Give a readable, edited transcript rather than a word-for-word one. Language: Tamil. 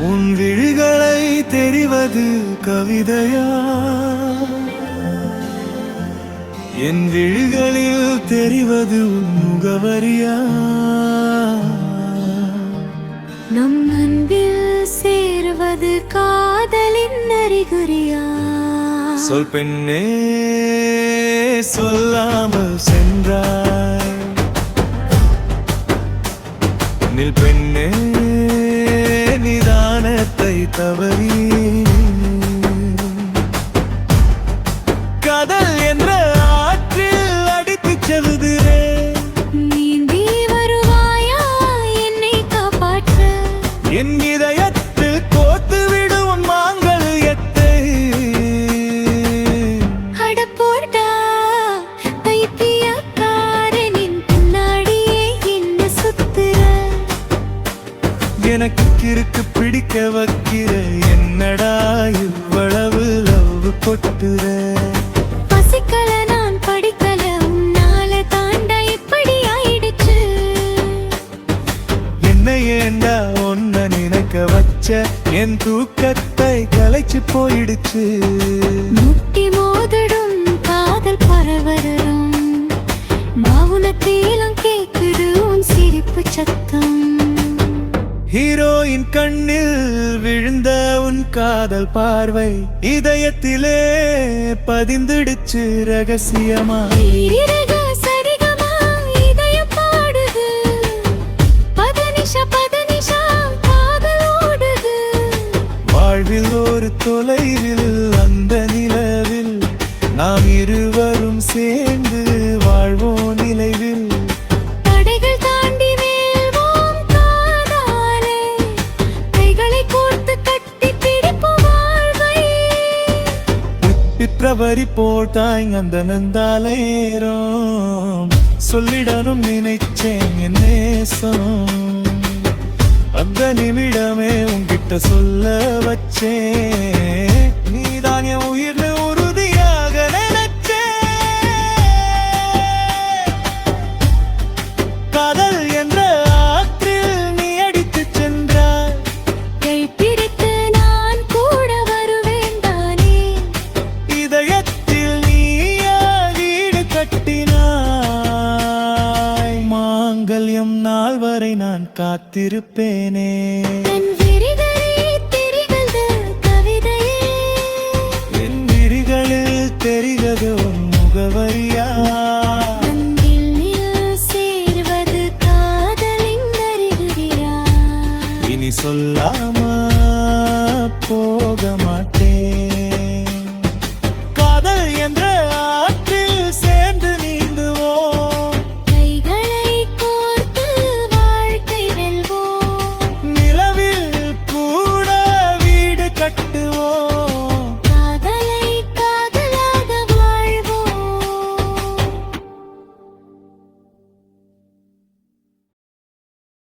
உன் விழிகளை தெரிவது கவிதையா, என் விழிகளில் தெரிவது உன் முகவரியா? நம் அன்பில் சேர்வது காதலின் அறிகுறியா? சொல் பெண்ணே, சொல்லாமல் சென்றாய். நில் பெண்ணே, நிதானத்தை தவறி காதல் என்ற ஆற்றில் அடித்துச் செல்கிறேன். நீந்தி வருவாயா என்னை காப்பாற்ற? என் இதயத்தில் கோத்து விடும் உன் மாங்கல்யத்தை. அடப்போடா பைத்தியக்காரனின் பின்னாடியே என்ன சுத்துற? எனக்கு கிறுக்கு பிடிக்க வைக்கிற, என்னடா இவ்வளவு லவ் கொட்டுற? பசிக்கல நான் படிக்கல, உன்னால தாண்டா இப்படி ஆயிடுச்சு. என்ன ஏண்டா ஒன்ன நினைக்க வச்ச, என் தூக்கத்தை கலைச்சு போயிடுச்சு. முட்டி மோதிடும் காதல் பரவரும், மௌனத்திலும் கேக்குது உன் சிரிப்பு சத்தம். ஹீரோயின் கண்ணில் விழுந்த உன் காதல் பார்வை இதயத்திலே பதிந்துடுச்சு ரகசியமா. ஈரக சரிகமா இதயம் பாடுது, பதனிஷா பதனிஷா காதல் ஓடுது. வாழ்வில் ஒரு தொலைவில் அந்த நிலவில் நாம் இருவரும் சேர்ந்து வாழ்வோம் நிலைவில். தடைகள் தாண்டி வெல்வோம் காதாலே, கைகளை கோர்த்து கட்டி பிடிப்போம் வாழ்வை. பிப்ரவரி போட்டாய் அந்த நந்தாலேரும், சொல்லிடணும் நினைச்சேன் என் நேசம். அந்த நிமிடமே உன்கிட்ட சொல்ல வச்சேன், நீதான் என் உயிர்னு உறுதியாக நினைச்சேன். காதல் என்ற ஆற்றில் நீ அடித்துச் சென்றாய். கை பிடித்து நான் கூட வருவேன் தானே. இதயத்தில் நீயா வீடு கட்டினாய். மாங்கல்யம் நாள் வரை நான் காத்திருப்பேனே. என் விரிகளே தெரிவது கவிதையே, என் விழிகளில் தெரிகிறது உன் முகவரியா? அன்பில் சேர்வது காதலின் அறிகுறியா? இனி சொல்லாம போக மாட்டேன்.